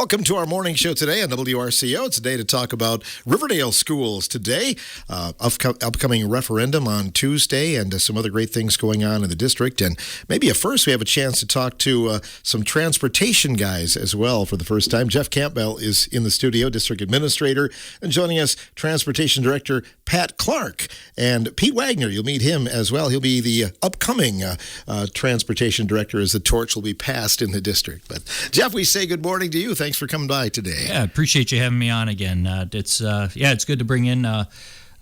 Welcome to our morning show today on WRCO. It's a day to talk about Riverdale schools today. Upcoming referendum on Tuesday and some other great things going on in the district. And maybe at first we have a chance to talk to some transportation guys as well for the first time. Jeff Campbell is in the studio, district administrator, and joining us, transportation director Pat Clark. And Pete Wagner, you'll meet him as well. He'll be the upcoming transportation director as the torch will be passed in the district. But Jeff, we say good morning to you. Thanks for coming by today. Yeah, appreciate you having me on again. It's good to bring in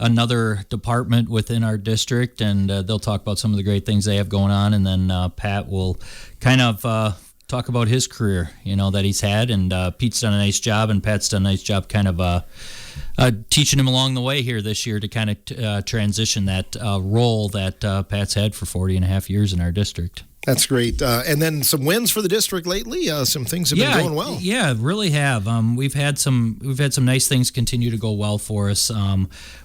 another department within our district, and they'll talk about some of the great things they have going on, and then Pat will kind of talk about his career, that he's had, and Pete's done a nice job, and Pat's done a nice job kind of teaching him along the way here this year to kind of transition that role that Pat's had for 40 and a half years in our district. That's great. And then some wins for the district lately. Some things have been going well. Yeah, really have. We've had some nice things continue to go well for us.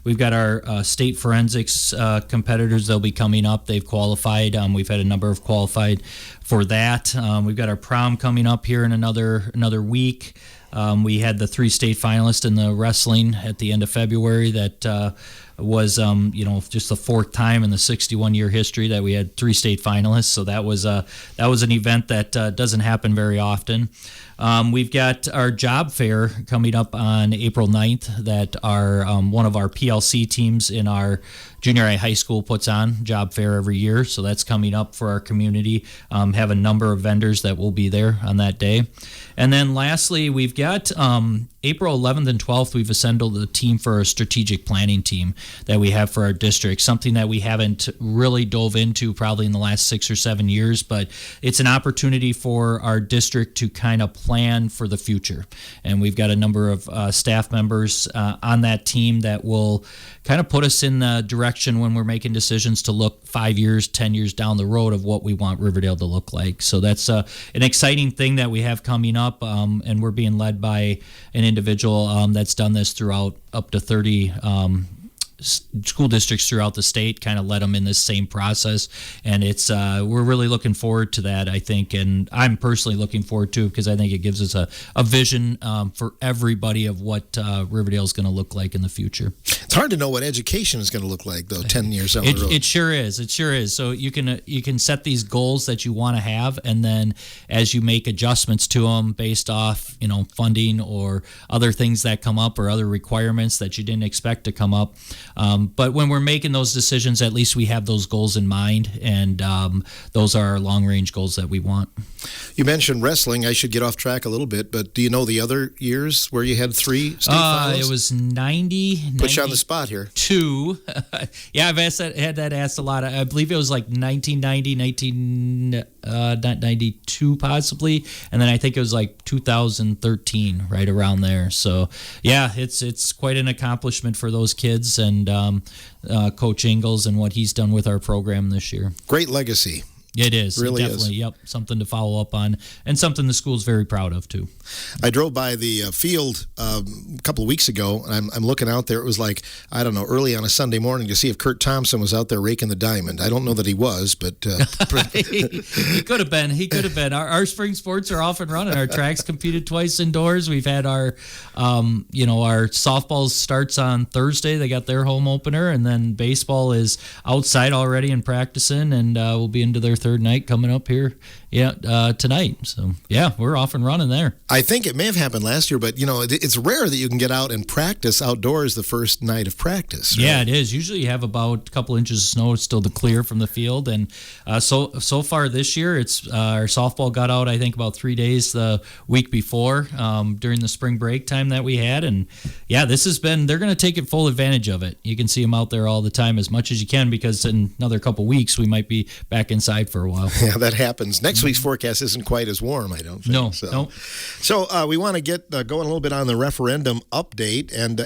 We've got our state forensics competitors. They'll be coming up. They've qualified. We've had a number of qualified for that. We've got our prom coming up here in another week. We had the 3 state finalists in the wrestling at the end of February. That was just the 4th time in the 61-year history that we had 3 state finalists. So that was an event that doesn't happen very often. We've got our job fair coming up on April 9th that one of our PLC teams in our junior high school puts on, job fair every year. So that's coming up for our community. Have a number of vendors that will be there on that day. And then lastly, we've got April 11th and 12th, we've assembled a team for a strategic planning team that we have for our district, something that we haven't really dove into probably in the last 6 or 7 years, but it's an opportunity for our district to kind of plan for the future. And we've got a number of staff members on that team that will kind of put us in the direction when we're making decisions to look 5 years, 10 years down the road of what we want Riverdale to look like. So that's an exciting thing that we have coming up, and we're being led by an individual that's done this throughout up to 30 school districts throughout the state, kind of led them in this same process, and it's we're really looking forward to that, I think, and I'm personally looking forward to it because I think it gives us a vision for everybody of what Riverdale is going to look like in the future. It's hard to know what education is going to look like, though, 10 years down the road. It sure is. So you can set these goals that you want to have, and then as you make adjustments to them based off funding or other things that come up or other requirements that you didn't expect to come up. But when we're making those decisions, at least we have those goals in mind, and those are our long-range goals that we want. You mentioned wrestling. I should get off track a little bit, but do you know the other years where you had 3 state finals? It was 90. Put you on the spot here. 2. Yeah, I've had that asked a lot. I believe it was like 1990, 1992 possibly, and then I think it was like 2013, right around there. So yeah, it's quite an accomplishment for those kids, and Coach Ingalls and what he's done with our program this year. Great legacy. It is. Really definitely, is. Yep. Something to follow up on, and something the school's very proud of, too. I drove by the field a couple of weeks ago, and I'm looking out there. It was like, I don't know, early on a Sunday morning to see if Kurt Thompson was out there raking the diamond. I don't know that he was, but... he could have been. He could have been. Our spring sports are off and running. Our tracks competed twice indoors. We've had our softball starts on Thursday. They got their home opener, and then baseball is outside already and practicing, and we'll be into their 3rd night coming up here tonight. So, yeah, we're off and running there. I think it may have happened last year, but, it's rare that you can get out and practice outdoors the first night of practice. Right? Yeah, it is. Usually you have about a couple inches of snow still to clear from the field. And so far this year, it's our softball got out, I think, about 3 days the week before during the spring break time that we had. And, yeah, they're going to take it full advantage of it. You can see them out there all the time as much as you can, because in another couple weeks we might be back inside for a while. Yeah, that happens. Next week's forecast isn't quite as warm, I don't think. No. So we want to get going a little bit on the referendum update, and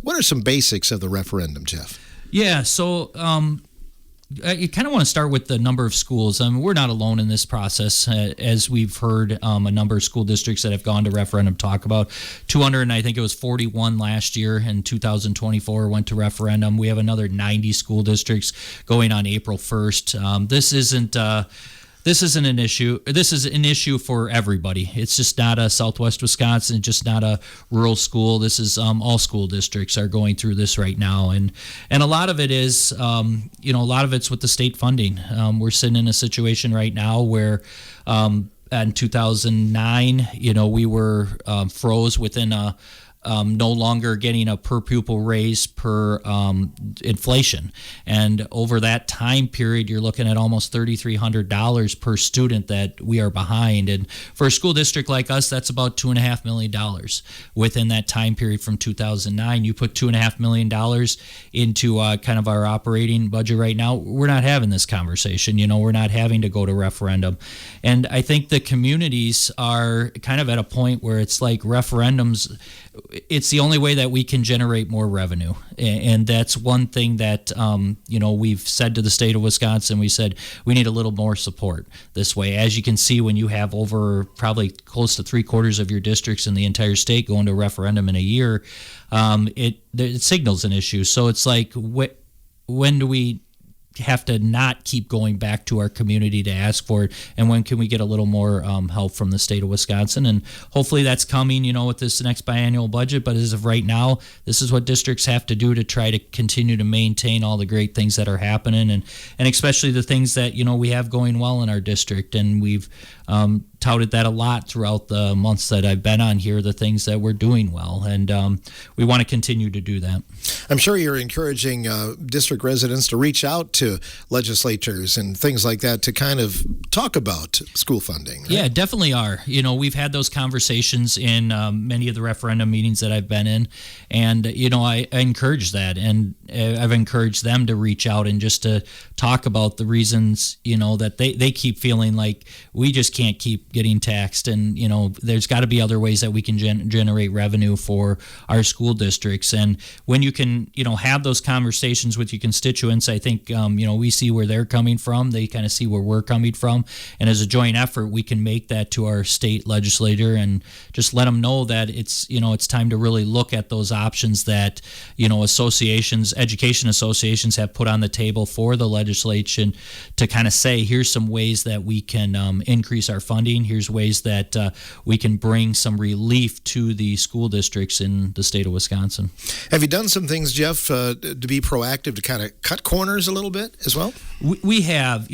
what are some basics of the referendum, Jeff? Yeah, so you kind of want to start with the number of schools. We're not alone in this process, as we've heard a number of school districts that have gone to referendum talk about. 200, and I think it was 41 last year, and 2024 went to referendum. We have another 90 school districts going on April 1st. This isn't this isn't an issue. This is an issue for everybody. It's just not a Southwest Wisconsin, just not a rural school. This is all school districts are going through this right now, and a lot of it is, a lot of it's with the state funding. We're sitting in a situation right now where. In 2009, we were froze within no longer getting a per pupil raise per inflation. And over that time period, you're looking at almost $3,300 per student that we are behind. And for a school district like us, that's about $2.5 million within that time period from 2009. You put $2.5 million into kind of our operating budget right now, we're not having this conversation. We're not having to go to referendum. And I think the communities are kind of at a point where it's like referendums, it's the only way that we can generate more revenue. And that's one thing that, we've said to the state of Wisconsin. We said we need a little more support this way. As you can see, when you have over probably close to 3/4 of your districts in the entire state going to a referendum in a year, it signals an issue. So it's like, when do we have to not keep going back to our community to ask for it, and when can we get a little more help from the state of Wisconsin? And hopefully that's coming, with this next biannual budget. But as of right now, this is what districts have to do to try to continue to maintain all the great things that are happening, and especially the things that we have going well in our district. And we've touted that a lot throughout the months that I've been on here, the things that we're doing well, and we want to continue to do that. I'm sure you're encouraging district residents to reach out to legislatures and things like that to kind of talk about school funding. Right? Yeah, definitely are. We've had those conversations in many of the referendum meetings that I've been in, and I encourage that, and I've encouraged them to reach out and just to talk about the reasons that they keep feeling like we just can't keep getting taxed, and there's got to be other ways that we can generate revenue for our school districts. And when you can have those conversations with your constituents, I think we see where they're coming from, they kind of see where we're coming from, and as a joint effort we can make that to our state legislator and just let them know that it's time to really look at those options that education associations have put on the table for the legislation, to kind of say, here's some ways that we can increase our funding. Here's ways that we can bring some relief to the school districts in the state of Wisconsin. Have you done some things, Jeff, to be proactive to kind of cut corners a little bit as well? We have.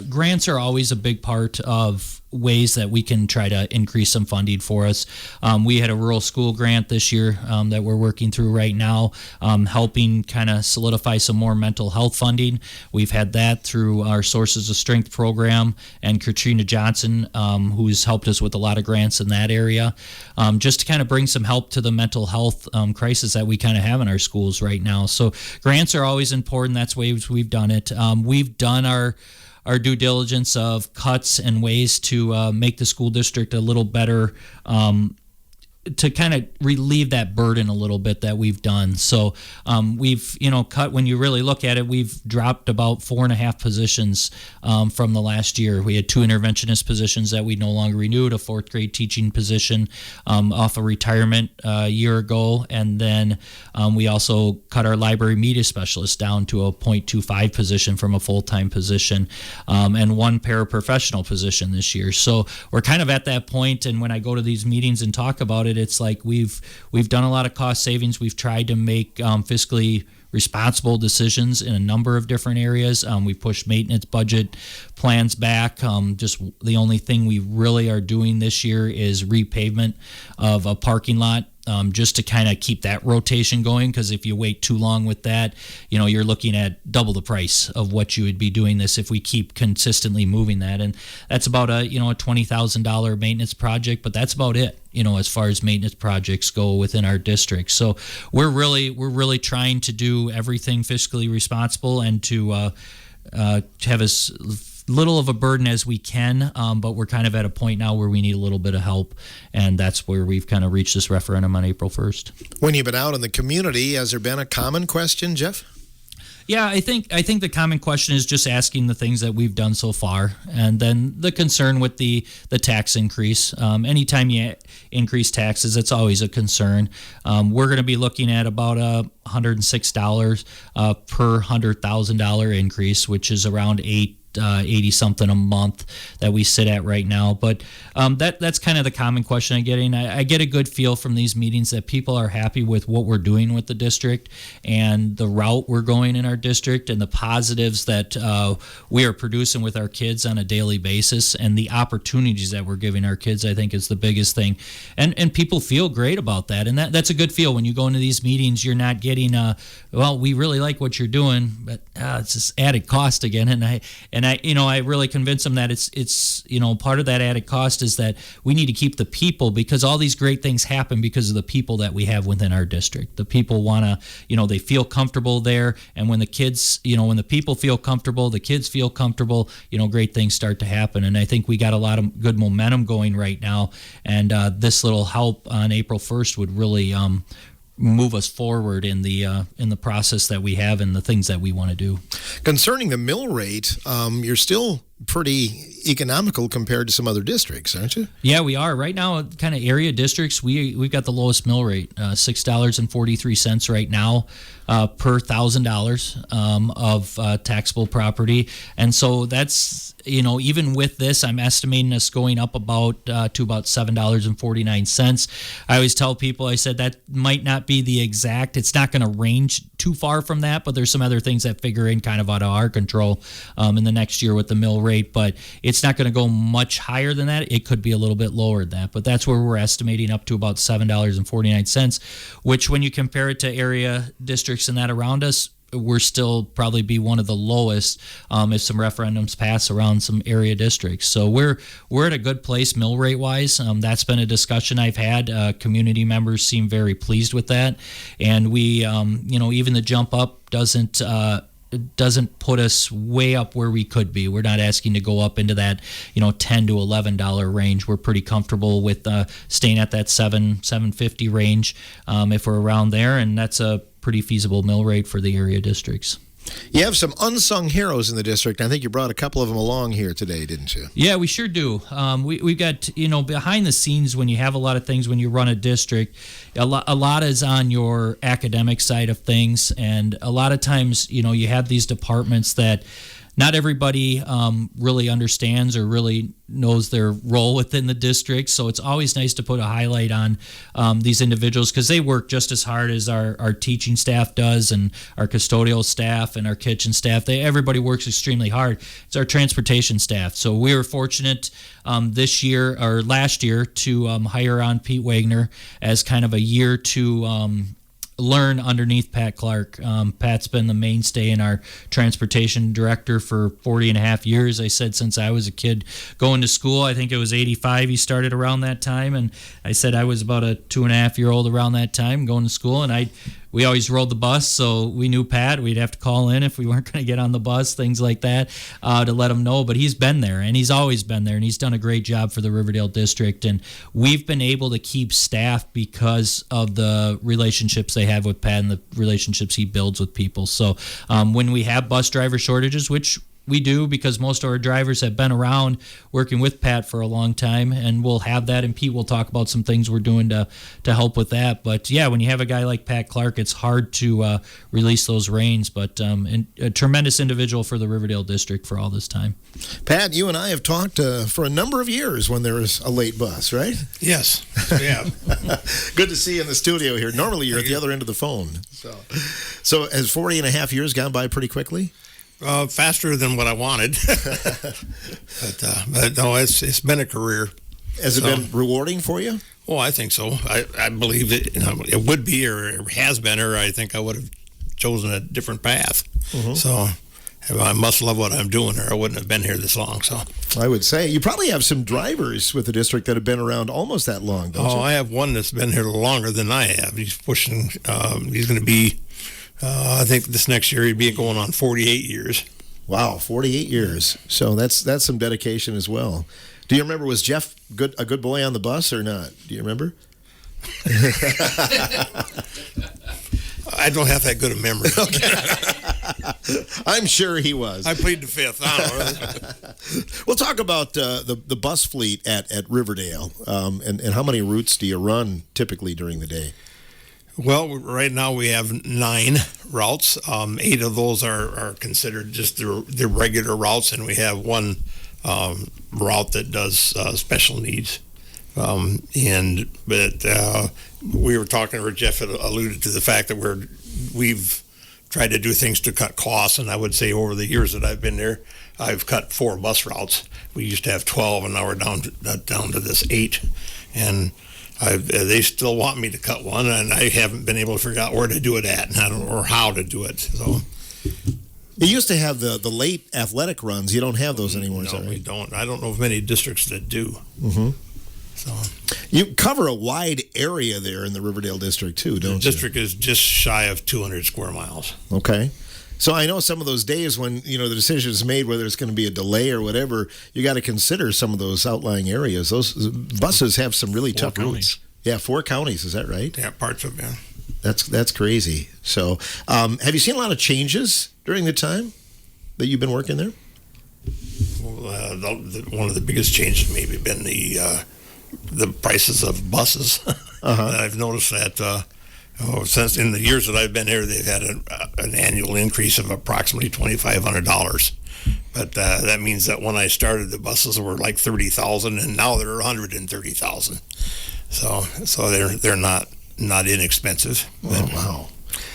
Grants are always a big part of ways that we can try to increase some funding for us. We had a rural school grant this year that we're working through right now, helping kind of solidify some more mental health funding. We've had that through our Sources of Strength program, and Katrina Johnson, who's helped us with a lot of grants in that area, just to kind of bring some help to the mental health crisis that we kind of have in our schools right now. So grants are always important. That's ways we've done it. We've done our due diligence of cuts and ways to make the school district a little better, to kind of relieve that burden a little bit that we've done. So we've, cut, when you really look at it, we've dropped about 4.5 positions from the last year. We had 2 interventionist positions that we no longer renewed, a 4th grade teaching position off of retirement a year ago. And then we also cut our library media specialist down to a 0.25 position from a full-time position, and 1 paraprofessional position this year. So we're kind of at that point, and when I go to these meetings and talk about it, it's like we've done a lot of cost savings. We've tried to make fiscally responsible decisions in a number of different areas. We pushed maintenance budget plans back. Just the only thing we really are doing this year is repavement of a parking lot, just to kind of keep that rotation going, because if you wait too long with that, you're looking at double the price of what you would be doing this if we keep consistently moving that. And that's about a $20,000 maintenance project, but that's about it, as far as maintenance projects go within our district. So we're really trying to do everything fiscally responsible and to have as little of a burden as we can, but we're kind of at a point now where we need a little bit of help, and that's where we've kind of reached this referendum on April 1st. When you've been out in the community, has there been a common question, Jeff? Yeah, I think the common question is just asking the things that we've done so far, and then the concern with the tax increase. Anytime you increase taxes, it's always a concern. We're going to be looking at about $106 per $100,000 increase, which is around 80 something a month that we sit at right now. But that's kind of the common question I'm getting. I get a good feel from these meetings that people are happy with what we're doing with the district and the route we're going in our district and the positives that we are producing with our kids on a daily basis, and the opportunities that we're giving our kids, I think, is the biggest thing. And people feel great about that. And that's a good feel when you go into these meetings. You're not getting, well, we really like what you're doing, but it's this added cost again. And I really convince them that it's part of that added cost is that we need to keep the people, because all these great things happen because of the people that we have within our district. The people want to, they feel comfortable there. And when the kids, when the people feel comfortable, the kids feel comfortable, great things start to happen. And I think we got a lot of good momentum going right now. And this little help on April 1st would really move us forward in the process that we have and the things that we want to do. Concerning the mill rate, you're still pretty economical compared to some other districts, aren't you? Yeah, we are. Right now, kind of area districts, we've got the lowest mill rate, $6.43 right now per $1,000 of taxable property. And so that's, even with this, I'm estimating us going up to about $7.49. I always tell people, I said that might not be the exact, it's not going to range too far from that, but there's some other things that figure in kind of out of our control in the next year with the mill rate, but it's not going to go much higher than that. It could be a little bit lower than that, but that's where we're estimating up to about $7.49, which when you compare it to area districts and that around us, we're still probably be one of the lowest if some referendums pass around some area districts. So we're at a good place mill rate wise. That's been a discussion I've had. Community members seem very pleased with that, and we, even the jump up doesn't put us way up where we could be. We're not asking to go up into that, $10 to $11 range. We're pretty comfortable with staying at that $7.50 range if we're around there, and that's a pretty feasible mill rate for the area districts. You have some unsung heroes in the district. I think you brought a couple of them along here today, didn't you? Yeah, we sure do. We've got, behind the scenes when you have a lot of things, when you run a district, a lot is on your academic side of things. And a lot of times, you have these departments that not everybody really understands or really knows their role within the district. So it's always nice to put a highlight on these individuals, because they work just as hard as our teaching staff does, and our custodial staff and our kitchen staff. Everybody works extremely hard. It's our transportation staff. So we were fortunate last year to hire on Pete Wagner as kind of a year to learn underneath Pat Clark. Pat's been the mainstay in our transportation director for 40 and a half years. I said since I was a kid going to school. I think it was 85 he started around that time, and I said I was about a 2.5-year-old around that time going to school, and we always rode the bus, so we knew Pat. We'd have to call in if we weren't going to get on the bus, things like that, to let him know. But he's been there, and he's always been there, and he's done a great job for the Riverdale District. And we've been able to keep staff because of the relationships they have with Pat and the relationships he builds with people. So when we have bus driver shortages, which we do because most of our drivers have been around working with Pat for a long time, and we'll have that, and Pete will talk about some things we're doing to help with that. But yeah, when you have a guy like Pat Clark, it's hard to release those reins, but a tremendous individual for the Riverdale District for all this time. Pat, you and I have talked for a number of years when there was a late bus, right? Yes. Yeah. Good to see you in the studio here. Normally you're at the other end of the phone. So has 40 and a half years gone by pretty quickly? Faster than what I wanted, but no, it's been a career. Has it been rewarding for you? Oh, I think so. I believe it would be, or it has been, or I think I would have chosen a different path. Mm-hmm. So I must love what I'm doing, or I wouldn't have been here this long. So I would say you probably have some drivers with the district that have been around almost that long, don't you? I have one that's been here longer than I have. He's pushing. He's going to be. I think this next year he'd be going on 48 years. Wow, 48 years. So that's some dedication as well. Do you remember, was Jeff a good boy on the bus or not? Do you remember? I don't have that good a memory. Okay. I'm sure he was. I plead the fifth. I don't know. We'll talk about the bus fleet at Riverdale, and how many routes do you run typically during the day? Well, right now we have 9 routes. 8 of those are considered just the regular routes, and we have one route that does special needs. But we were talking, or Jeff had alluded to the fact that we've tried to do things to cut costs, and I would say over the years that I've been there, I've cut 4 bus routes. We used to have 12, and now we're down to this 8, and they still want me to cut one, and I haven't been able to figure out where to do it at, or how to do it. So You used to have the late athletic runs. You don't have those anymore, no, is that right? we don't. I don't know of many districts that do. Mm-hmm. So You cover a wide area there in the Riverdale district too, don't you? the district is just shy of 200 square miles. Okay. So I know some of those days when, the decision is made whether it's going to be a delay or whatever, you got to consider some of those outlying areas. Those buses have some really tough routes. Yeah, 4 counties, is that right? Yeah, parts of it. Yeah. That's crazy. So have you seen a lot of changes during the time that you've been working there? Well, one of the biggest changes maybe been the prices of buses. I've noticed that since in the years that I've been here, they've had an annual increase of approximately $2,500. But that means that when I started, the buses were like 30,000, and now they're 130,000. So they're not inexpensive. Oh, wow.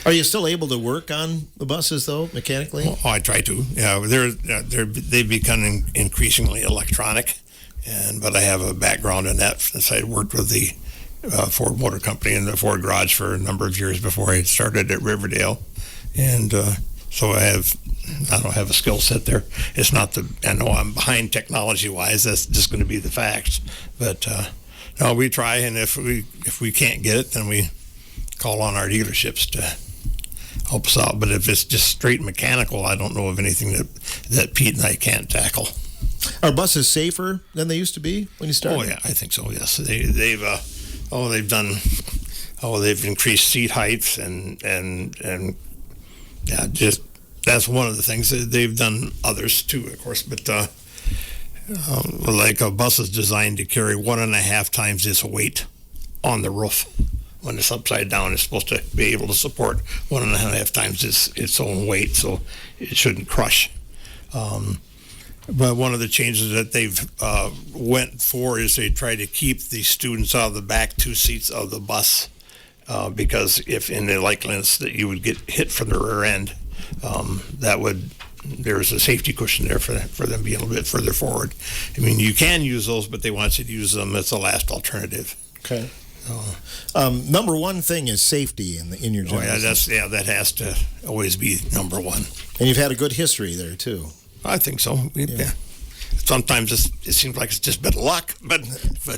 Are you still able to work on the buses though, mechanically? Well, I try to. Yeah, they've become increasingly electronic, but I have a background in that since I worked with the Ford Motor Company and the Ford Garage for a number of years before I started at Riverdale, and so I don't have a skill set there. It's not I know I'm behind technology-wise. That's just going to be the facts. But no, we try, and if we can't get it, then we call on our dealerships to help us out. But if it's just straight mechanical, I don't know of anything that Pete and I can't tackle. Are buses safer than they used to be when you started? Oh yeah, I think so. Yes, they've increased seat heights and yeah, just that's one of the things that they've done. Others too, of course, but like a bus is designed to carry 1.5 times its weight on the roof. When it's upside down, it's supposed to be able to support 1.5 times its own weight, so it shouldn't crush. But one of the changes that they've went for is they try to keep the students out of the back 2 seats of the bus, because if in the likeliness that you would get hit from the rear end, there's a safety cushion there for them being a little bit further forward. I mean, you can use those, but they want you to use them as the last alternative. Okay. Number one thing is safety in your job. That has to always be number one. And you've had a good history there too. I think so. Yeah. Sometimes it seems like it's just been luck, but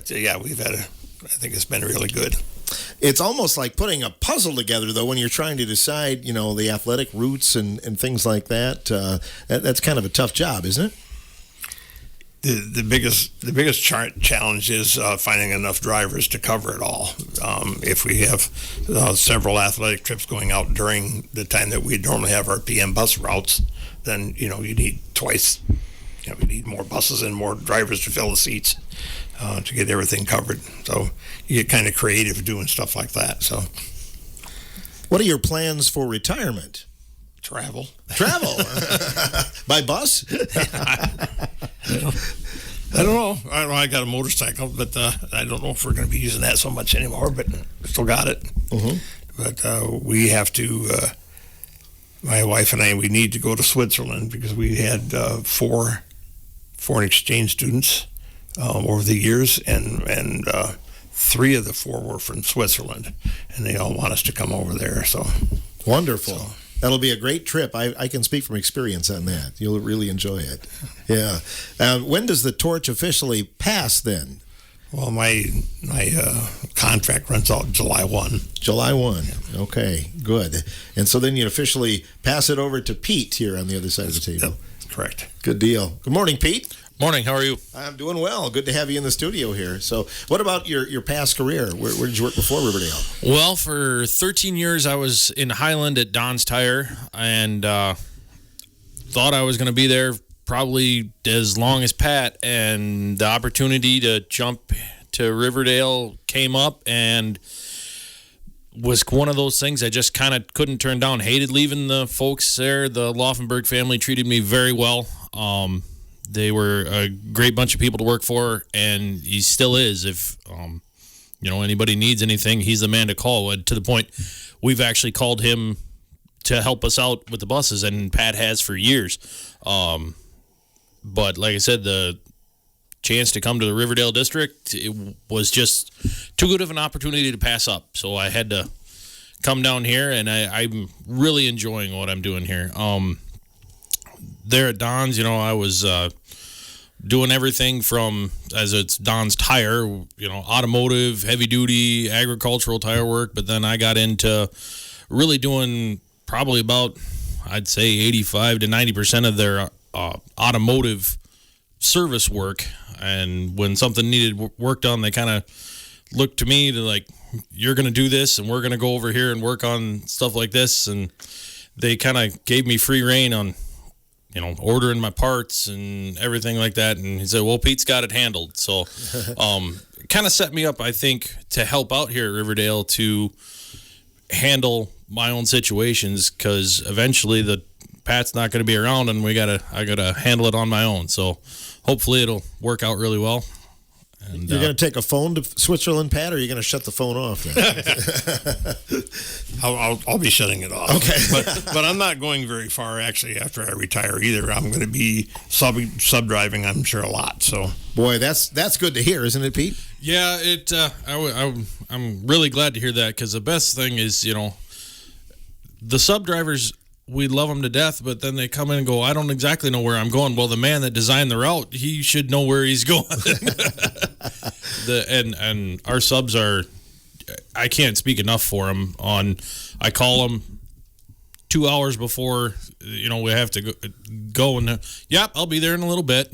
yeah, I think it's been really good. It's almost like putting a puzzle together, though, when you're trying to decide, the athletic routes and things like that. That's kind of a tough job, isn't it? The biggest challenge is finding enough drivers to cover it all. If we have several athletic trips going out during the time that we normally have our PM bus routes, then you need twice. We need more buses and more drivers to fill the seats to get everything covered. So you get kind of creative doing stuff like that. So, what are your plans for retirement? Travel. By bus? I don't know. I got a motorcycle, but I don't know if we're going to be using that so much anymore, but still got it. Mm-hmm. But we have to, my wife and I, we need to go to Switzerland because we had 4 foreign exchange students over the years, and 3 of the 4 were from Switzerland, and they all want us to come over there. So wonderful. That'll be a great trip. I can speak from experience on that. You'll really enjoy it. Yeah. When does the torch officially pass then? Well, my contract runs out July 1. July 1. Okay, good. And so then you officially pass it over to Pete here on the other side of the table. That's correct. Good deal. Good morning, Pete. Morning, how are you? I'm doing well. Good to have you in the studio here. So what about your past career? Where did you work before Riverdale? Well, for 13 years, I was in Highland at Don's Tire, and thought I was going to be there probably as long as Pat, and the opportunity to jump to Riverdale came up, and was one of those things I just kind of couldn't turn down. Hated leaving the folks there. The Laufenberg family treated me very well. They were a great bunch of people to work for, and he still is. If anybody needs anything, he's the man to call. To the point, we've actually called him to help us out with the buses, and Pat has for years. But like I said, the chance to come to the Riverdale District, it was just too good of an opportunity to pass up. So I had to come down here, and I'm really enjoying what I'm doing here. There at Don's, I was doing everything from, as it's Don's Tire, automotive, heavy duty, agricultural tire work. But then I got into really doing probably about, I'd say 85 to 90% of their automotive service work. And when something needed work done, they kind of looked to me to like, you're going to do this, and we're going to go over here and work on stuff like this. And they kind of gave me free reign on, ordering my parts and everything like that. And he said, well, Pete's got it handled. So kind of set me up, I think, to help out here at Riverdale to handle my own situations, because eventually Pat's not going to be around, and I gotta handle it on my own. So hopefully it'll work out really well. And, you're going to take a phone to Switzerland, Pat, or are you going to shut the phone off then? I'll be shutting it off. Okay. but I'm not going very far, actually, after I retire either. I'm going to be sub-driving, I'm sure, a lot. So, boy, that's good to hear, isn't it, Pete? Yeah, I'm really glad to hear that, because the best thing is, the sub-drivers, we love them to death, but then they come in and go, I don't exactly know where I'm going. Well, the man that designed the route, he should know where he's going. And our subs are, I can't speak enough for them. I call them 2 hours before, we have to go and, yep, I'll be there in a little bit.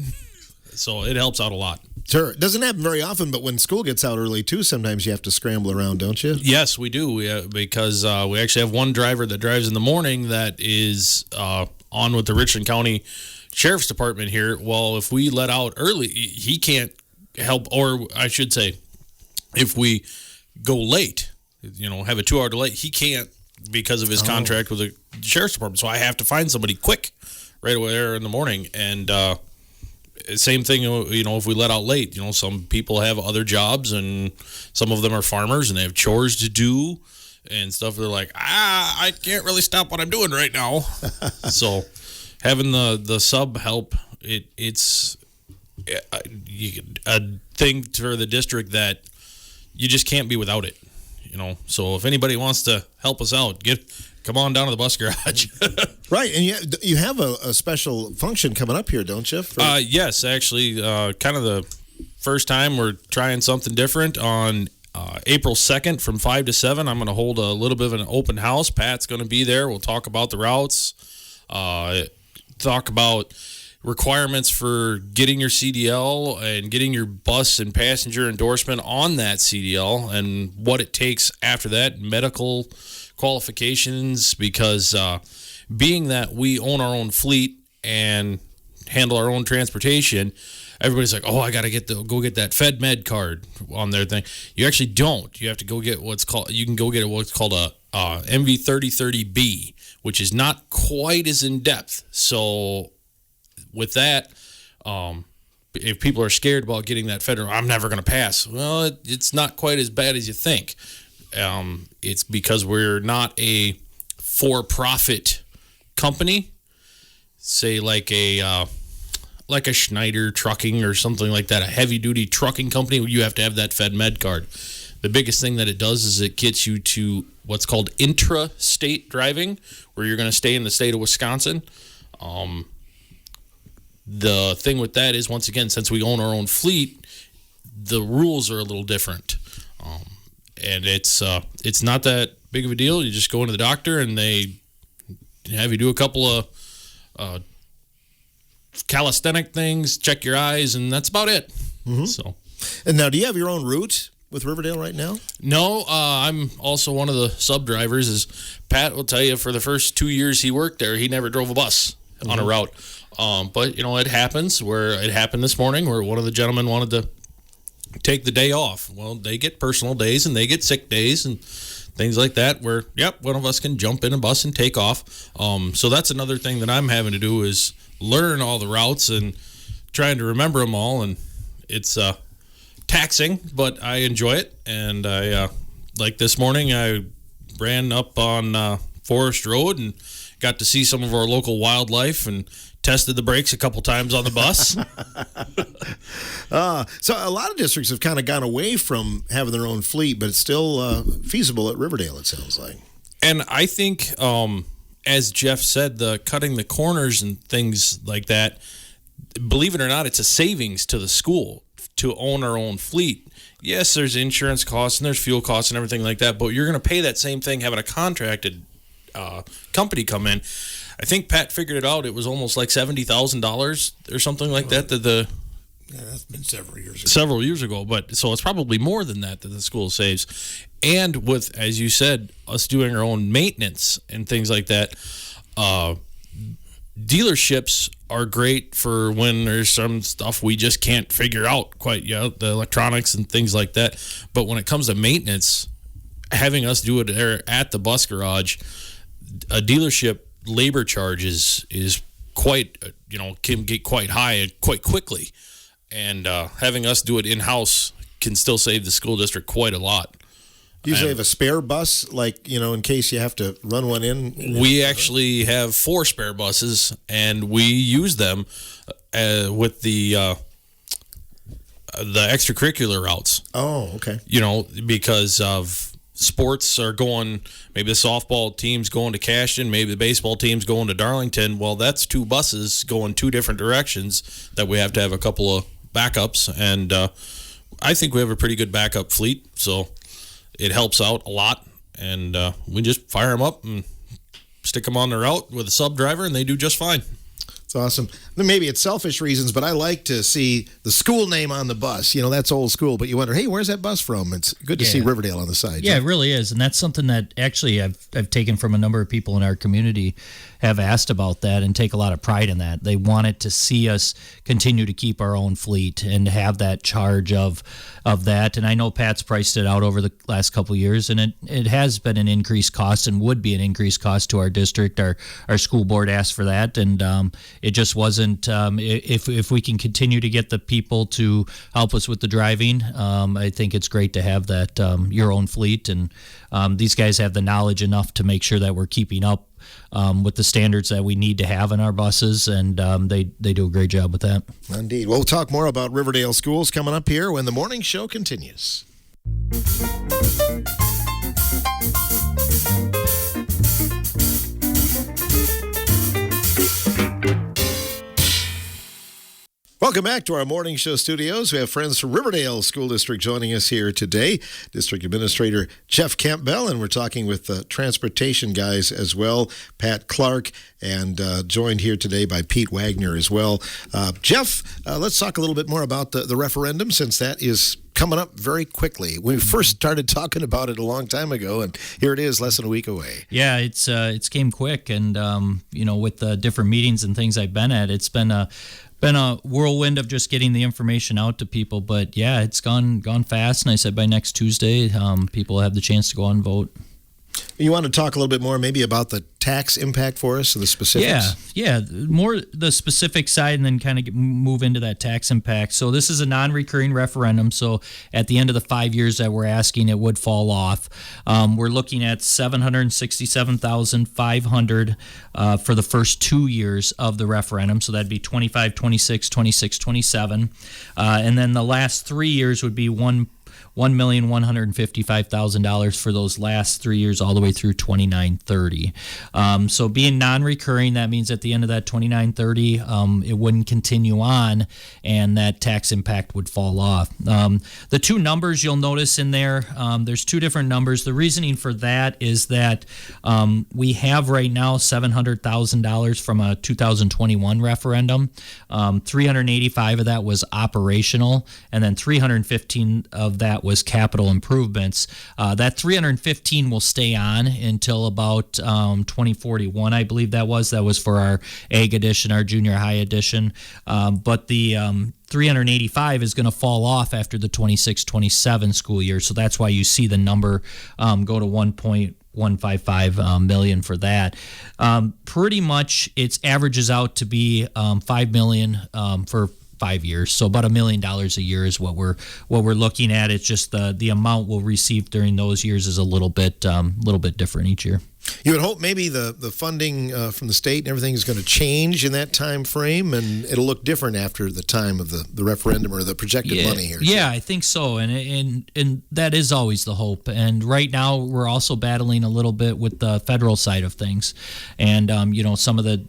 So it helps out a lot. Sure. It doesn't happen very often, but when school gets out early, too, sometimes you have to scramble around, don't you? Yes, we do. Because we actually have one driver that drives in the morning that is on with the Richland County Sheriff's Department here. Well, if we let out early, he can't help, or I should say, if we go late, have a 2-hour delay, he can't because of his contract with the Sheriff's Department. So I have to find somebody quick right away there in the morning. And same thing, if we let out late, some people have other jobs, and some of them are farmers and they have chores to do and stuff. They're like, I can't really stop what I'm doing right now. So having the sub help, it's a thing for the district that you just can't be without it. So if anybody wants to help us out, come on down to the bus garage. Right, and you have a special function coming up here, don't you? Yes, actually, kind of the first time we're trying something different on April 2nd from 5 to 7. I'm going to hold a little bit of an open house. Pat's going to be there. We'll talk about the routes, talk about requirements for getting your CDL and getting your bus and passenger endorsement on that CDL, and what it takes after that, medical qualifications, because being that we own our own fleet and handle our own transportation, everybody's like, I got to go get that Fed Med card on their thing. You actually don't. You have to go get what's called a MV 3030B, which is not quite as in depth. So with that, if people are scared about getting that federal, I'm never going to pass. Well, it's not quite as bad as you think. It's because we're not a for-profit company, say like a Schneider Trucking or something like that, a heavy-duty trucking company. You have to have that Fed Med card. The biggest thing that it does is it gets you to what's called intra-state driving, where you're going to stay in the state of Wisconsin. The thing with that is, once again, since we own our own fleet, the rules are a little different. And it's not that big of a deal. You just go into the doctor and they have you do a couple of calisthenic things, check your eyes, and that's about it. Mm-hmm. So, and now, do you have your own route with Riverdale right now? No, I'm also one of the sub drivers. As Pat will tell you, for the first 2 years he worked there, he never drove a bus on a route. But it happens. Where it happened this morning, where one of the gentlemen wanted to take the day off. Well, they get personal days and they get sick days, and things like that where, one of us can jump in a bus and take off. So that's another thing that I'm having to do is learn all the routes and trying to remember them all. And it's taxing, but I enjoy it. And I, like this morning, I ran up on Forest Road and got to see some of our local wildlife and tested the brakes a couple times on the bus. So a lot of districts have kind of gone away from having their own fleet, but it's still feasible at Riverdale, it sounds like. And I think, as Jeff said, the cutting the corners and things like that, believe it or not, it's a savings to the school to own our own fleet. Yes, there's insurance costs and there's fuel costs and everything like that, but you're going to pay that same thing having a contracted company come in. I think Pat figured it out. It was almost like $70,000 or something like that. Yeah, that's been several years ago. Several years ago, but so it's probably more than that the school saves. And with, as you said, us doing our own maintenance and things like that, dealerships are great for when there's some stuff we just can't figure out quite yet, the electronics and things like that. But when it comes to maintenance, having us do it there at the bus garage, a dealership labor charges is quite, can get quite high quite quickly. And having us do it in-house can still save the school district quite a lot. Do you usually have a spare bus, like, in case you have to run one in? We actually have 4 spare buses, and we use them with the extracurricular routes. Oh, okay. Because of sports are going, maybe the softball team's going to Cashton, maybe the baseball team's going to Darlington. Well, that's 2 buses going 2 different directions that we have to have a couple of backups. And I think we have a pretty good backup fleet, so it helps out a lot. And we just fire them up and stick them on the route with a sub driver, and they do just fine. It's awesome. Maybe it's selfish reasons, but I like to see the school name on the bus. That's old school, but you wonder, hey, where's that bus from? It's good to see Riverdale on the side. Yeah, it really is. And that's something that actually I've taken from a number of people in our community have asked about that and take a lot of pride in that. They wanted to see us continue to keep our own fleet and have that charge of that. And I know Pat's priced it out over the last couple of years, and it has been an increased cost and would be an increased cost to our district. Our school board asked for that, and it just wasn't. If we can continue to get the people to help us with the driving, I think it's great to have that your own fleet, and these guys have the knowledge enough to make sure that we're keeping up with the standards that we need to have in our buses, and they do a great job with that. Indeed. We'll talk more about Riverdale schools coming up here when the morning show continues. Welcome back to our morning show studios. We have friends from Riverdale School District joining us here today. District Administrator Jeff Campbell, and we're talking with the transportation guys as well, Pat Clark, and joined here today by Pete Wagner as well. Jeff, let's talk a little bit more about the referendum, since that is coming up very quickly. We first started talking about it a long time ago, and here it is, less than a week away. Yeah, it's came quick, and with the different meetings and things I've been at, it's been a whirlwind of just getting the information out to people. But yeah, it's gone fast, and I said by next Tuesday, people will have the chance to go out and vote. You want to talk a little bit more maybe about the tax impact for us, the specifics? Yeah, more the specific side, and then kind of move into that tax impact. So this is a non-recurring referendum, so at the end of the 5 years that we're asking, it would fall off. We're looking at $767,500 for the first 2 years of the referendum, so that'd be 25, 26, 26, 27. And then the last 3 years would be $1,155,000 for those last 3 years, all the way through 29-30. So being non-recurring, that means at the end of that 29-30, it wouldn't continue on, and that tax impact would fall off. The 2 numbers you'll notice in there, there's 2 different numbers. The reasoning for that is that we have right now $700,000 from a 2021 referendum. 385 of that was operational, and then 315 of that was capital improvements. That 315 will stay on until about 2041, I believe that was. That was for our Ag edition, our junior high edition. But the 385 is going to fall off after the 26-27 school year. So that's why you see the number go to 1.155 million for that. Pretty much it averages out to be 5 million for 5 years. So about $1 million a year is what we're looking at. It's just the amount we'll receive during those years is a little bit different each year. You would hope maybe the funding from the state and everything is going to change in that time frame, and it'll look different after the time of the referendum or the projected money here. Yeah, I think so, and that is always the hope. And right now we're also battling a little bit with the federal side of things, and some of the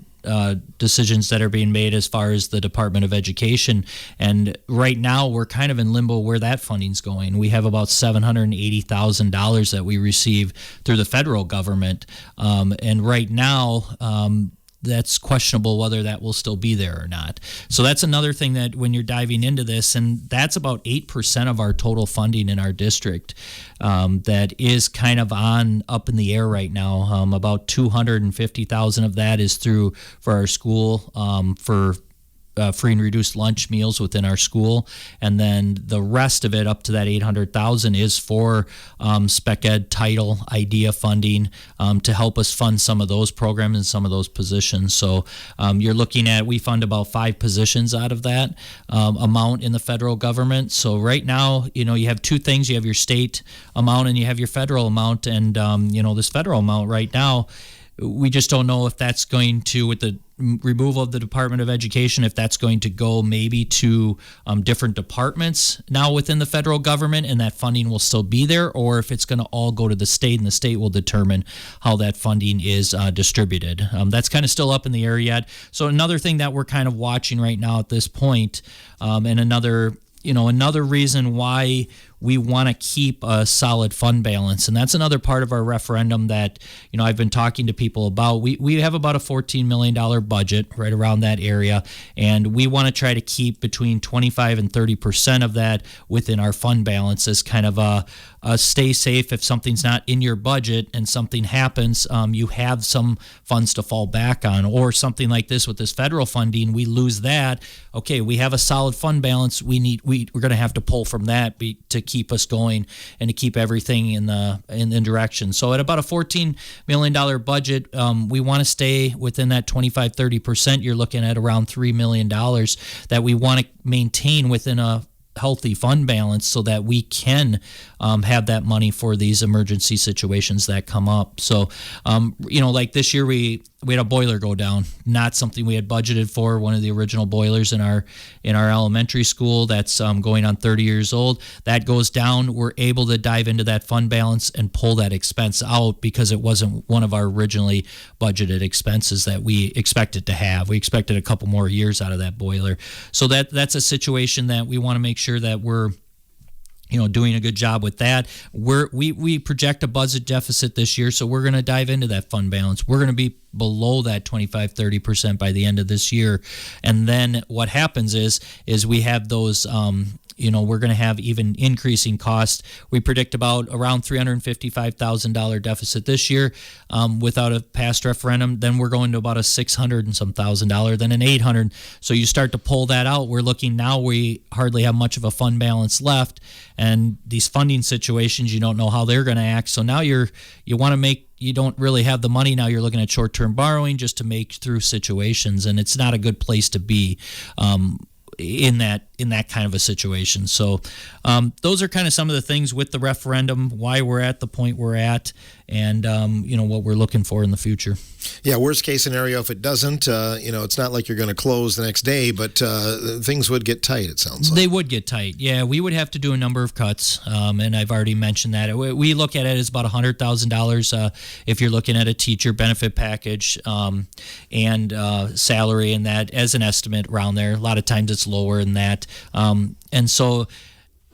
decisions that are being made as far as the Department of Education. And right now we're kind of in limbo where that funding's going. We have about $780,000 that we receive through the federal government. And right now, that's questionable whether that will still be there or not. So that's another thing that when you're diving into this, and that's about 8% of our total funding in our district, that is kind of up in the air right now. About 250,000 of that is for our school, for free and reduced lunch meals within our school, and then the rest of it, up to that 800,000, is for spec ed title idea funding to help us fund some of those programs and some of those positions. So you're looking at, we fund about 5 positions out of that amount in the federal government. So right now, you have two things: you have your state amount and you have your federal amount. And this federal amount right now, we just don't know if that's going to, with the removal of the Department of Education, if that's going to go maybe to different departments now within the federal government, and that funding will still be there, or if it's going to all go to the state, and the state will determine how that funding is distributed. That's kind of still up in the air yet. So another thing that we're kind of watching right now at this point, and another reason why we want to keep a solid fund balance. And that's another part of our referendum that, I've been talking to people about. We have about a $14 million budget, right around that area. And we want to try to keep between 25 and 30% of that within our fund balance as kind of a stay safe. If something's not in your budget and something happens, you have some funds to fall back on. Or something like this with this federal funding, we lose that. Okay, we have a solid fund balance. We're going to have to pull from that to keep us going and to keep everything in the direction. So at about a $14 million budget, we want to stay within that 25-30%. You're looking at around $3 million that we want to maintain within a healthy fund balance so that we can have that money for these emergency situations that come up. So, like this year we had a boiler go down, not something we had budgeted for. One of the original boilers in our elementary school that's going on 30 years old, that goes down. We're able to dive into that fund balance and pull that expense out because it wasn't one of our originally budgeted expenses that we expected to have. We expected a couple more years out of that boiler. So that's a situation that we want to make sure that we're doing a good job with that. We project a budget deficit this year, so we're going to dive into that fund balance. We're going to be below that 25-30% by the end of this year. And then what happens is we have those we're going to have even increasing costs. We predict about around $355,000 deficit this year without a past referendum. Then we're going to about a $600 and some thousand dollar, then an $800. So you start to pull that out. We're looking now, we hardly have much of a fund balance left, and these funding situations, you don't know how they're going to act. So now you don't really have the money. Now you're looking at short-term borrowing just to make through situations, and it's not a good place to be in that kind of a situation. So those are kind of some of the things with the referendum, why we're at the point we're at, and what we're looking for in the future. Yeah, worst case scenario, if it doesn't, it's not like you're going to close the next day, but things would get tight, it sounds like. They would get tight. Yeah, we would have to do a number of cuts, and I've already mentioned that. We look at it as about $100,000 if you're looking at a teacher benefit package and salary, and that as an estimate around there. A lot of times it's lower than that. And so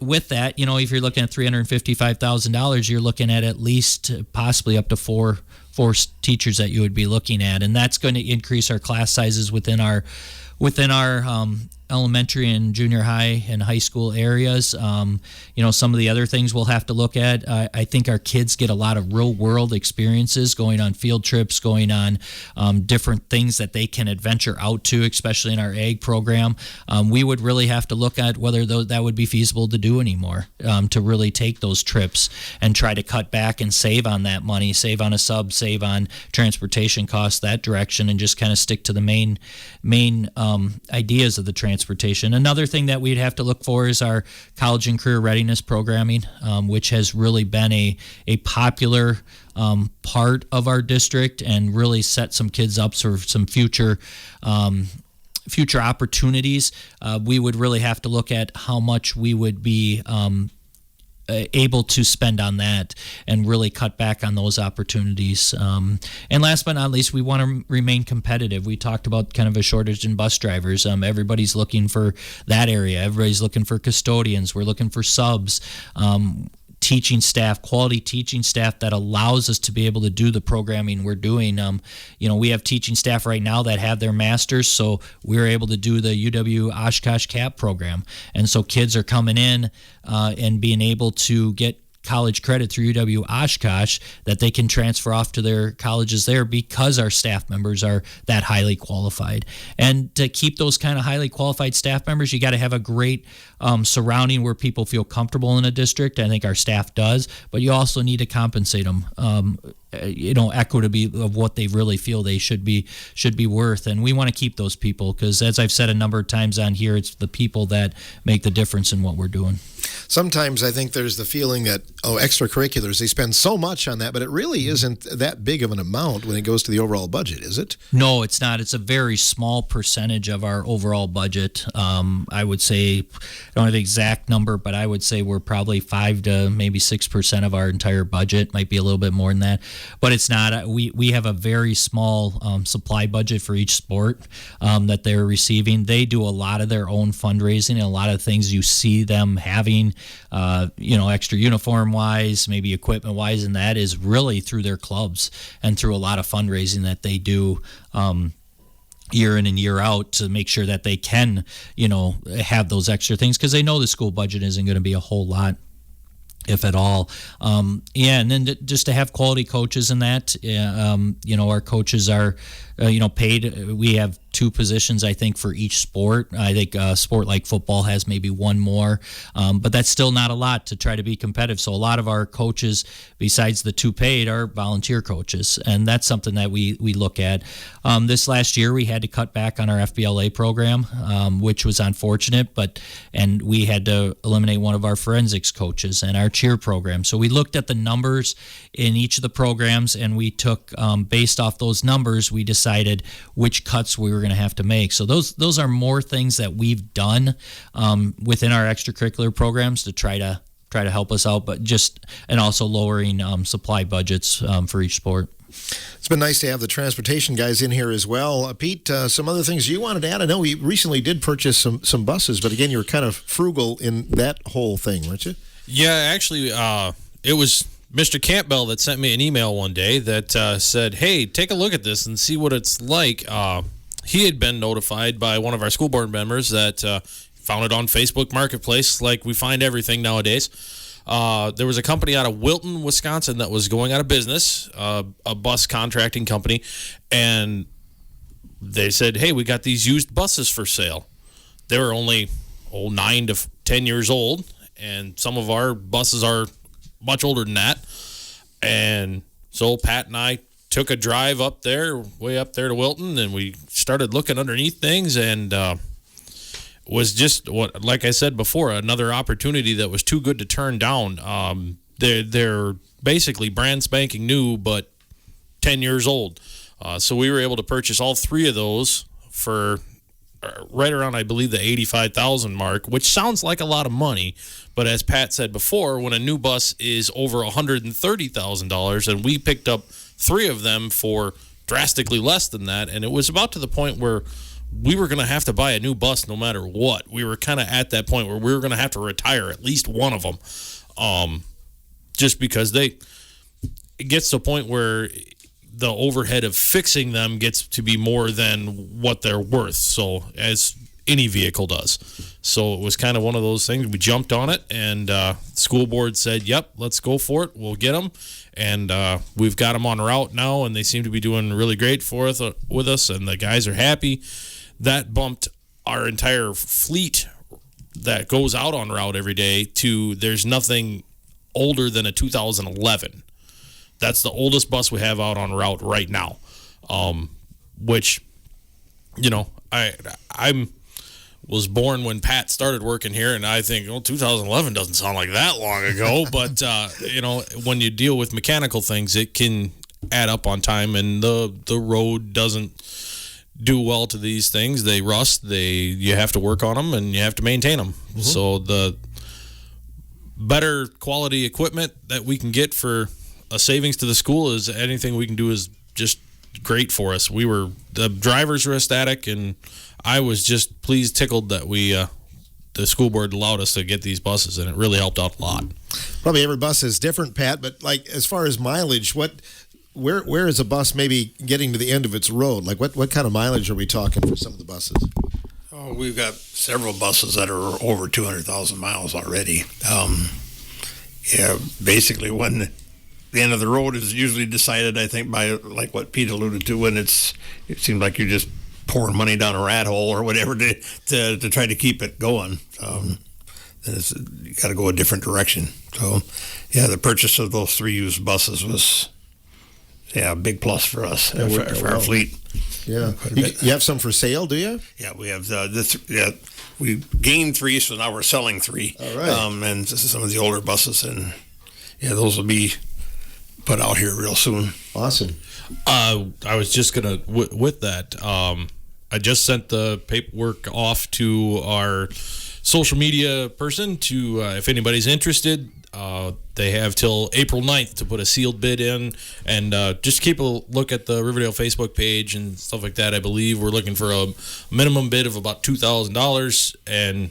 with that, if you're looking at $355,000, you're looking at least possibly up to four teachers that you would be looking at, and that's going to increase our class sizes within our elementary and junior high and high school areas. Some of the other things we'll have to look at. I think our kids get a lot of real world experiences going on field trips, going on different things that they can adventure out to, especially in our ag program. We would really have to look at whether that would be feasible to do anymore, to really take those trips and try to cut back and save on that money, save on a sub, save on transportation costs that direction, and just kind of stick to the main ideas of the transportation. Another thing that we'd have to look for is our college and career readiness programming, which has really been a popular part of our district and really set some kids up for some future opportunities. We would really have to look at how much we would be able to spend on that and really cut back on those opportunities. And last but not least, we want to remain competitive. We talked about kind of a shortage in bus drivers. Everybody's looking for that area. Everybody's looking for custodians. We're looking for subs. Teaching staff, quality teaching staff that allows us to be able to do the programming we're doing. We have teaching staff right now that have their masters, so we're able to do the UW Oshkosh CAP program. And so kids are coming in and being able to get college credit through UW Oshkosh that they can transfer off to their colleges there because our staff members are that highly qualified. And to keep those kind of highly qualified staff members, you got to have a great surrounding where people feel comfortable in a district. I think our staff does, but you also need to compensate them equitably of what they really feel they should be worth. And we want to keep those people because, as I've said a number of times on here, it's the people that make the difference in what we're doing. Sometimes I think there's the feeling that, extracurriculars, they spend so much on that, but it really isn't that big of an amount when it goes to the overall budget, is it? No, it's not. It's a very small percentage of our overall budget. I would say, I don't have the exact number, but I would say we're probably 5 to maybe 6% of our entire budget. Might be a little bit more than that, but it's not. We have a very small supply budget for each sport that they're receiving. They do a lot of their own fundraising and a lot of things you see them having, extra uniform wise, maybe equipment wise, and that is really through their clubs and through a lot of fundraising that they do year in and year out to make sure that they can, have those extra things because they know the school budget isn't going to be a whole lot, if at all. And then just to have quality coaches in that, our coaches are, paid. We have 2 positions, I think, for each sport. I think a sport like football has maybe 1 more, but that's still not a lot to try to be competitive. So a lot of our coaches, besides the 2 paid, are volunteer coaches, and that's something that we look at. This last year, we had to cut back on our FBLA program, which was unfortunate, and we had to eliminate one of our forensics coaches and our cheer program. So we looked at the numbers in each of the programs, and we took, based off those numbers, we decided which cuts we were going to have to make. So those are more things that we've done within our extracurricular programs to try to help us out, and also lowering supply budgets for each sport. It's been nice to have the transportation guys in here as well. Pete, some other things you wanted to add? I know we recently did purchase some buses, but again, you were kind of frugal in that whole thing, weren't you? Yeah, actually, it was Mr. Campbell that sent me an email one day that said, hey, take a look at this and see what it's like. He had been notified by one of our school board members that found it on Facebook Marketplace, like we find everything nowadays. There was a company out of Wilton, Wisconsin that was going out of business, a bus contracting company, and they said, hey, we got these used buses for sale. They were only 9 to 10 years old, and some of our buses are much older than that. And so Pat and I took a drive way up there to Wilton, and we started looking underneath things, and was just, like I said before, another opportunity that was too good to turn down. They're basically brand spanking new, but 10 years old. So we were able to purchase all 3 of those for right around, I believe, the $85,000 mark, which sounds like a lot of money. But as Pat said before, when a new bus is over $130,000, and we picked up 3 of them for drastically less than that, and it was about to the point where we were going to have to buy a new bus no matter what. We were kind of at that point where we were going to have to retire at least one of them, just because it gets to a point where the overhead of fixing them gets to be more than what they're worth. So as any vehicle does. So it was kind of one of those things. We jumped on it, and school board said, "Yep, let's go for it. We'll get them." And we've got them on route now, and they seem to be doing really great for us with us, and the guys are happy. That bumped our entire fleet that goes out on route every day to there's nothing older than a 2011. That's the oldest bus we have out on route right now, which, you know, I'm was born when Pat started working here, and I think, 2011 doesn't sound like that long ago. But, you know, when you deal with mechanical things, it can add up on time, and the road doesn't do well to these things. They rust. You have to work on them, and you have to maintain them. Mm-hmm. So the better quality equipment that we can get for a savings to the school is anything we can do is just great for us. The drivers were ecstatic, and I was just tickled that the school board allowed us to get these buses, and it really helped out a lot. Probably every bus is different, Pat, but like as far as mileage, where is a bus maybe getting to the end of its road? Like what kind of mileage are we talking for some of the buses? Oh, we've got several buses that are over 200,000 miles already. Basically when the end of the road is usually decided, I think, by like what Pete alluded to, when it seems like you're just pouring money down a rat hole or whatever to try to keep it going. Then you got to go a different direction. So, the purchase of those 3 used buses was, a big plus for us, for our fleet. Yeah. You have some for sale, do you? Yeah, we have we gained 3, so now we're selling 3. All right. And this is some of the older buses, and those will be put out here real soon. Awesome. I was just gonna with that. I just sent the paperwork off to our social media person to if anybody's interested. They have till April 9th to put a sealed bid in, and just keep a look at the Riverdale Facebook page and stuff like that. I believe we're looking for a minimum bid of about $2,000, and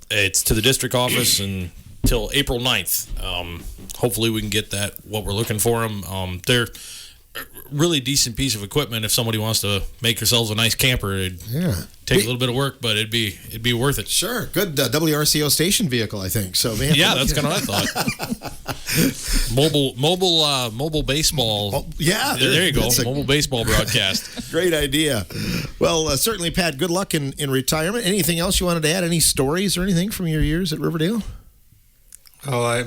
it's to the district office and till April 9th. Hopefully we can get what we're looking for them. They're a really decent piece of equipment if somebody wants to make themselves a nice camper. It'd take a little bit of work, but ituld be worth it. Sure. Good WRCO station vehicle, I think. So man, that's kind of what I thought. Mobile baseball. Oh, yeah, there you go. Mobile baseball broadcast. Great idea. Well, certainly, Pat, good luck in retirement. Anything else you wanted to add? Any stories or anything from your years at Riverdale? Oh,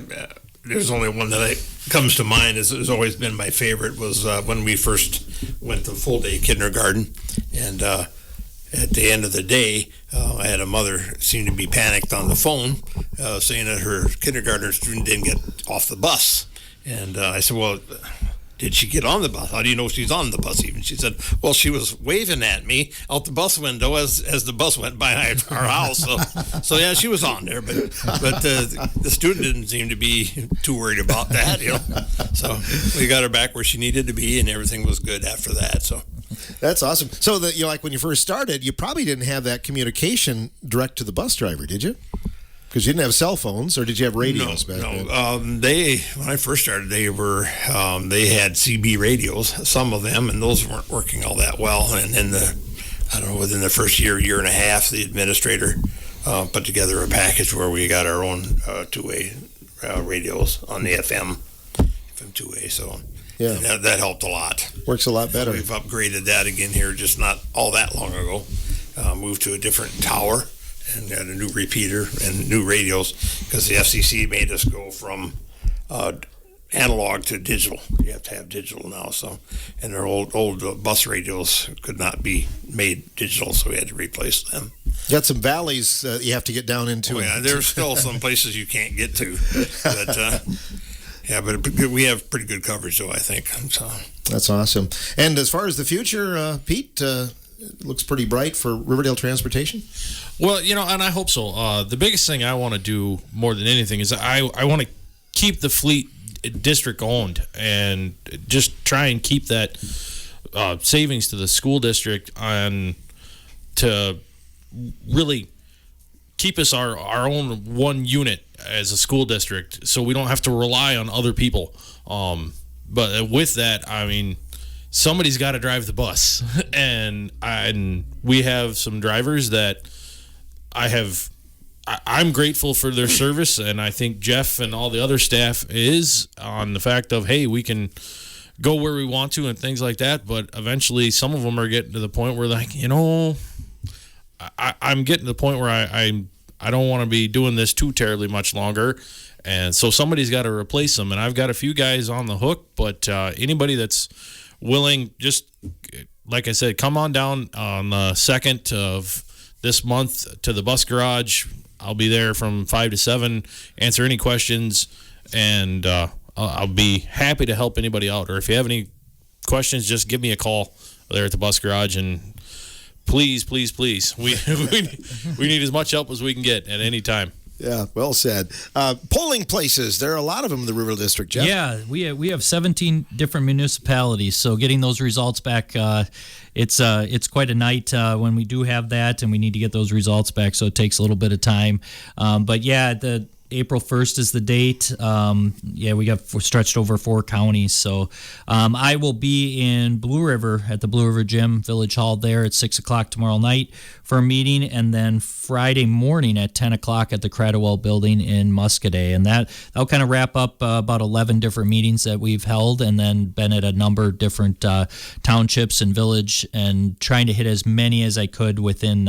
there's only one that comes to mind. Has always been my favorite. Was when we first went to full day kindergarten, and at the end of the day, I had a mother seem to be panicked on the phone, saying that her kindergartner student didn't get off the bus, and I said, "Well, did she get on the bus? How do you know she's on the bus even?" She said, "Well, she was waving at me out the bus window as the bus went by our house." So yeah, she was on there, but the student didn't seem to be too worried about that, So we got her back where she needed to be, and everything was good after that. So that's awesome. So like when you first started, you probably didn't have that communication direct to the bus driver, did you? Because you didn't have cell phones, or did you have radios back then? No. When I first started, they had CB radios, some of them, and those weren't working all that well. And then within the first year and a half, the administrator put together a package where we got our own two-way radios on the FM two-way. So that helped a lot. Works a lot better. So we've upgraded that again here, just not all that long ago. Moved to a different tower and got a new repeater and new radios, because the FCC made us go from analog to digital. You have to have digital now. So, and our old bus radios could not be made digital, so we had to replace them. Got some valleys you have to get down into. Oh, yeah, there's still some places you can't get to, but but we have pretty good coverage, though, I think. So that's awesome. And as far as the future, Pete, it looks pretty bright for Riverdale Transportation. Well, and I hope so. The biggest thing I want to do more than anything is I want to keep the fleet district owned and just try and keep that savings to the school district and to really keep us our own one unit as a school district, so we don't have to rely on other people. But with that, I mean, somebody's got to drive the bus, and we have some drivers that I'm grateful for their service, and I think Jeff and all the other staff is on the fact of, hey, we can go where we want to and things like that. But eventually, some of them are getting to the point where, like, I'm getting to the point where I don't want to be doing this too terribly much longer. And so somebody's got to replace them. And I've got a few guys on the hook, but anybody that's willing, just like I said, come on down on the 2nd of this month to the bus garage. I'll be there from 5 to 7, answer any questions, and I'll be happy to help anybody out. Or if you have any questions, just give me a call there at the bus garage, and please, we need as much help as we can get at any time. Yeah, well said. Polling places, there are a lot of them in the Riverdale District, Jeff. Yeah, we have 17 different municipalities, so getting those results back, it's quite a night when we do have that, and we need to get those results back, so it takes a little bit of time. But yeah, the April 1st is the date. We're stretched over 4 counties. So I will be in Blue River at the Blue River Gym, Village Hall there at 6 o'clock tomorrow night for a meeting, and then Friday morning at 10 o'clock at the Cradwell Building in Muscadet. And that'll kind of wrap up about 11 different meetings that we've held, and then been at a number of different townships and village, and trying to hit as many as I could within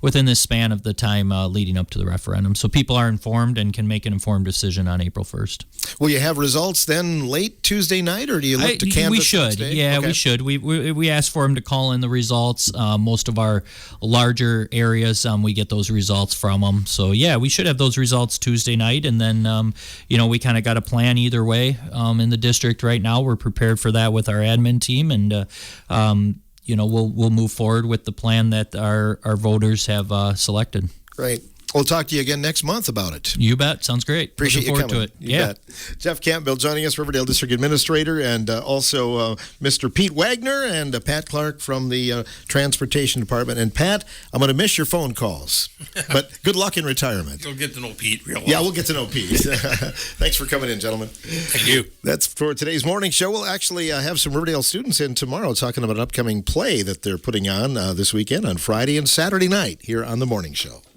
this span of the time leading up to the referendum. So people are informed and can make an informed decision on April 1st. Will you have results then late Tuesday night, or do you look to canvass? We should. Next day? Yeah, Okay. we should. We asked for them to call in the results. Most of our larger areas, we get those results from them. So yeah, we should have those results Tuesday night, and then we kind of got a plan either way in the district right now. We're prepared for that with our admin team, and we'll move forward with the plan that our voters have selected. Great. We'll talk to you again next month about it. You bet. Sounds great. Appreciate Looking you forward coming. to it. You bet. Jeff Campbell joining us, Riverdale District Administrator, and also Mr. Pete Wagner and Pat Clark from the Transportation Department. And Pat, I'm going to miss your phone calls, but good luck in retirement. You'll get to know Pete real well. Yeah, we'll get to know Pete. Thanks for coming in, gentlemen. Thank you. That's for today's morning show. We'll actually have some Riverdale students in tomorrow talking about an upcoming play that they're putting on this weekend on Friday and Saturday night here on the morning show.